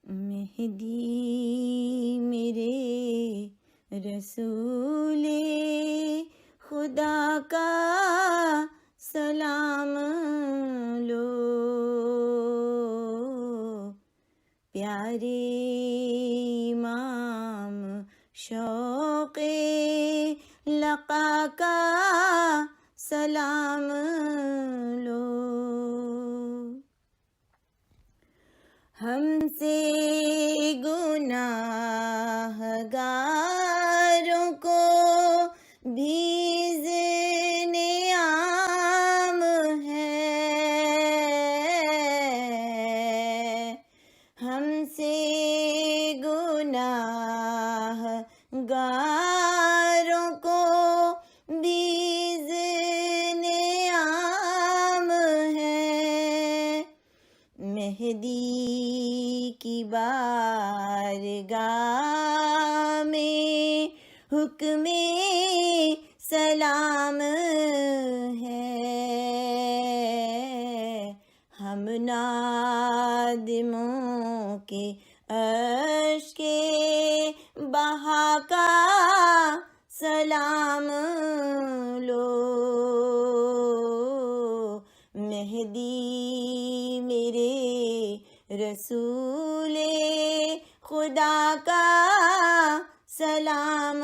مہدی میرے رسول خدا کا سلام لو، پیارے امام شوق لقا کا سلام لو۔ ہم سے گناہ گاروں کو بھی ذن عام ہے، ہم سے گناہ گاروں کو بھی ذن عام ہے، مہدی کی بارگاہ میں حکم سلام ہے، ہم نادموں کے اشک بہا کا سلام لو، مہدی میرے رسول خدا کا سلام